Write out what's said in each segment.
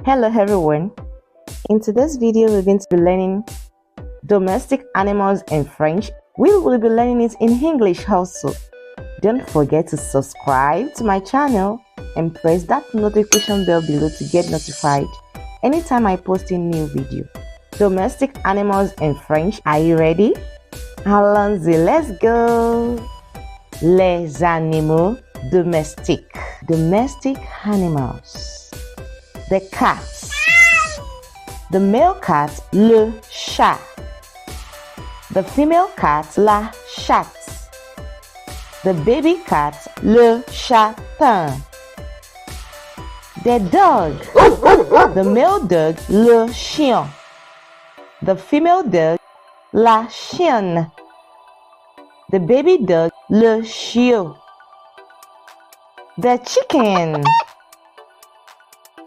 Hello everyone, in today's video we're going to be learning domestic animals in French. We will be learning it in English also. Don't forget to subscribe to my channel and press that notification bell below to get notified anytime I post a new video. Domestic animals in French, are you ready? Allons-y, let's go! Les animaux domestiques. Domestic animals. The cats. The male cat, le chat. The female cat, la chatte. The baby cat, le chatin. The dog. The male dog, le chien. The female dog, la chienne. The baby dog, le chiot. The chicken.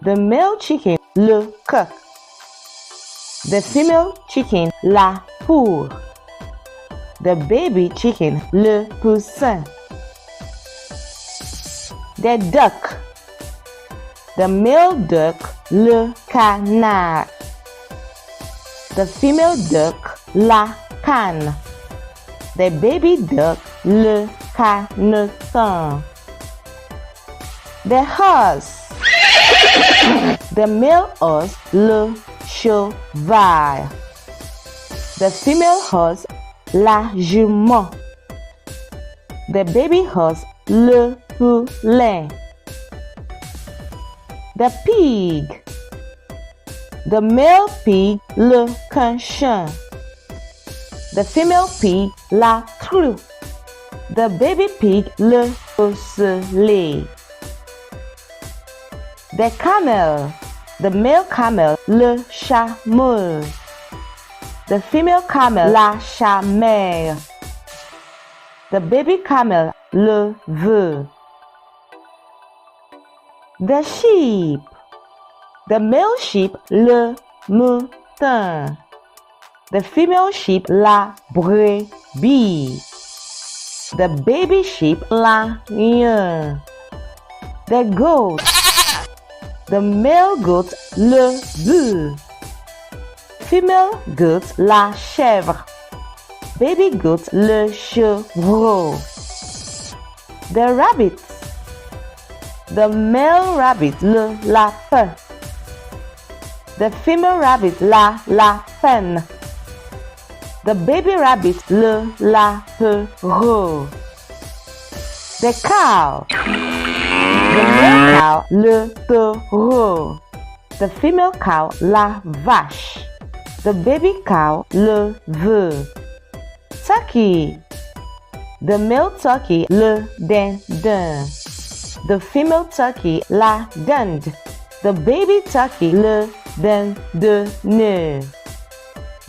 The male chicken, le coq. The female chicken, la poule. The baby chicken, le poussin. The duck. The male duck, le canard. The female duck, la cane. The baby duck, le caneton. The horse. The male horse, le cheval. The female horse, la jument. The baby horse, le poulain. The pig. The male pig, le cochon. The female pig, la trou. The baby pig, le osselet. The camel. The male camel, le chameau. The female camel, la chamelle. The baby camel, le veau. The sheep. The male sheep, le mouton. The female sheep, la brebis. The baby sheep, l'agneau. The goat. The male goat, le bœuf. Female goat, la chèvre. Baby goat, le chevreau. The rabbit. The male rabbit, le lapin. The female rabbit, la lapine. The baby rabbit, le lapereau. The cow. The male cow, le taureau. The female cow, la vache. The baby cow, le veau. Turkey. The male turkey, le dindon. The female turkey, la dinde. The baby turkey, le dindonneux.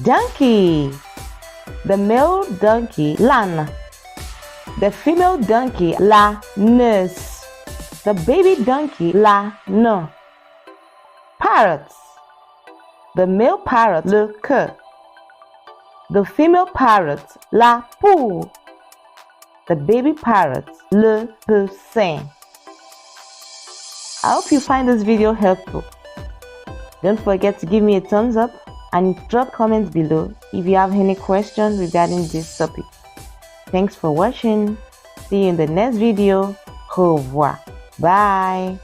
Donkey. The male donkey, l'âne. The female donkey, la noce. The baby donkey, la non. Parrots. The male parrot, le coq. The female parrot, la poule. The baby parrot, le poussin. I hope you find this video helpful. Don't forget to give me a thumbs up and drop comments below if you have any questions regarding this topic. Thanks for watching. See you in the next video. Au revoir. Bye.